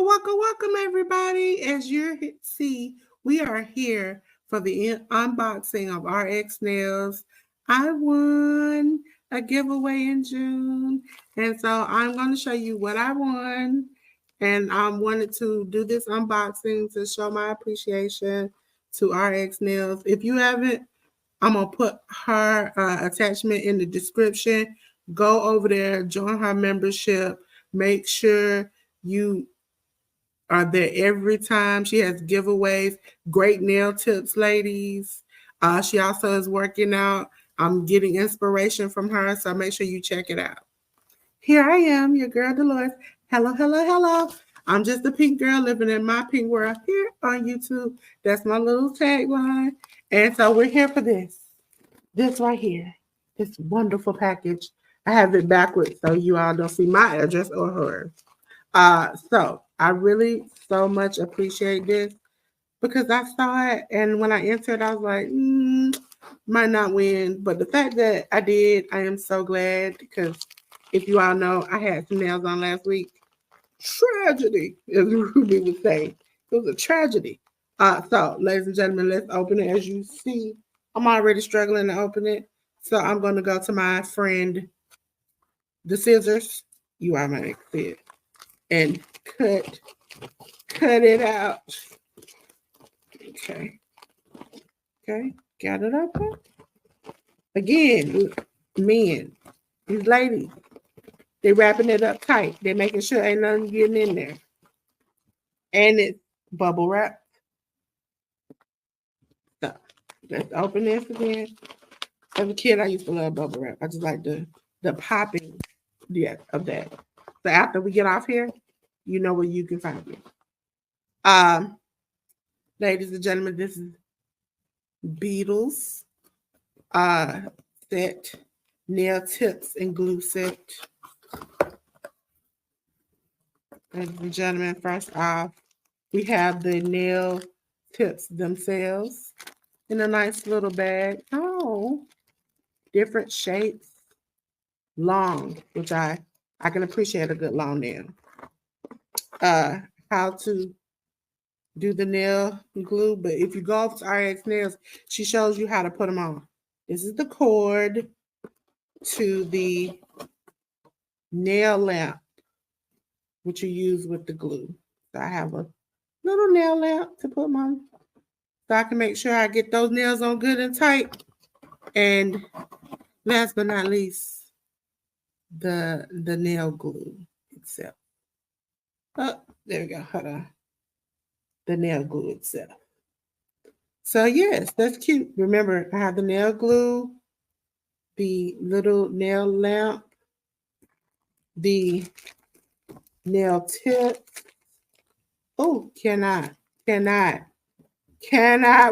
Welcome, everybody. As you see, we are here for the unboxing of RxNails. I won a giveaway in June, and so I'm going to show you what I won. And I wanted to do this unboxing to show my appreciation to RxNails. If you haven't, I'm going to put her attachment in the description. Go over there, join her membership. Make sure you are there every time. She has giveaways, great nail tips, ladies. She also is working out. I'm getting inspiration from her, so make sure you check it out. Here I am, your girl Delores. Hello. I'm just a pink girl living in my pink world here on YouTube. That's my little tagline. And so we're here for this. This right here. This wonderful package. I have it backwards so you all don't see my address or hers. So I really so much appreciate this because I saw it, and when I entered, I was like, might not win. But the fact that I did, I am so glad because if you all know, I had some nails on last week. Tragedy, as Ruby would say. It was a tragedy. So, ladies and gentlemen, let's open it. As you see, I'm already struggling to open it. So I'm going to go to my friend, the scissors. You all might see it. And cut it out. Okay, got it open. Again, men, these ladies, they wrapping it up tight. They're making sure ain't nothing getting in there. And it's bubble wrap. So let's open this again. As a kid, I used to love bubble wrap. I just like the popping of that. So after we get off here, you know where you can find me. Ladies and gentlemen, this is Beatles set, nail tips and glue set. Ladies and gentlemen, first off, we have the nail tips themselves in a nice little bag. Oh, different shapes, long, which I can appreciate a good long nail. How to do the nail glue, but if you go off to RxNails, she shows you how to put them on. This is the cord to the nail lamp, which you use with the glue. So I have a little nail lamp to put them on, so I can make sure I get those nails on good and tight. And last but not least, the nail glue itself. Oh, there we go. Hold on. The nail glue itself. So yes, that's cute. Remember, I have the nail glue, the little nail lamp, the nail tip. Oh, cannot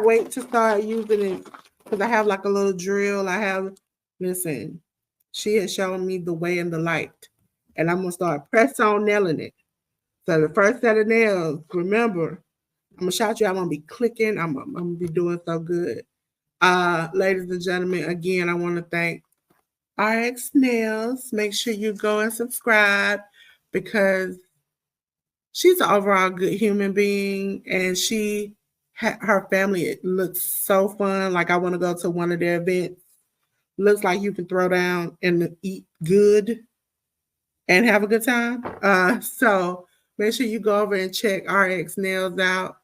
wait to start using it because I have like a little drill. Listen, she has shown me the way and the light, and I'm gonna start press on nailing it. So the first set of nails, remember, I'm gonna shout you. I'm gonna be clicking. I'm gonna be doing so good. Ladies and gentlemen, again, I want to thank RxNails. Make sure you go and subscribe because she's an overall good human being, and her family, it looks so fun. Like I want to go to one of their events. Looks like you can throw down and eat good and have a good time. So make sure you go over and check RxNails out.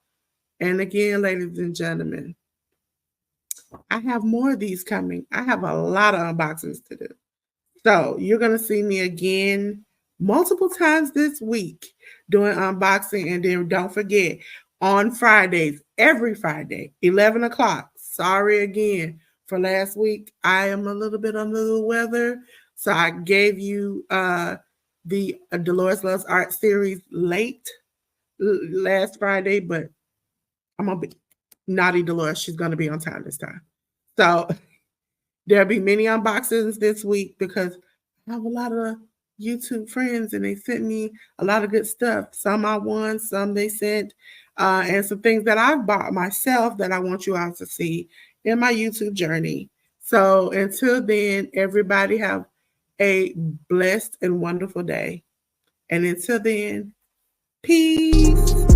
And again, ladies and gentlemen, I have more of these coming. I have a lot of unboxings to do. So you're going to see me again multiple times this week doing unboxing. And then don't forget, on Fridays, every Friday, 11 o'clock. Sorry again for last week. I am a little bit under the weather. So I gave you the Delores Loves Art series late last Friday, but I'm going to be naughty Delores. She's going to be on time this time. So there'll be many unboxings this week because I have a lot of YouTube friends and they sent me a lot of good stuff. Some I won, some they sent, and some things that I've bought myself that I want you all to see in my YouTube journey. So until then, everybody have a blessed and wonderful day. And until then, Peace.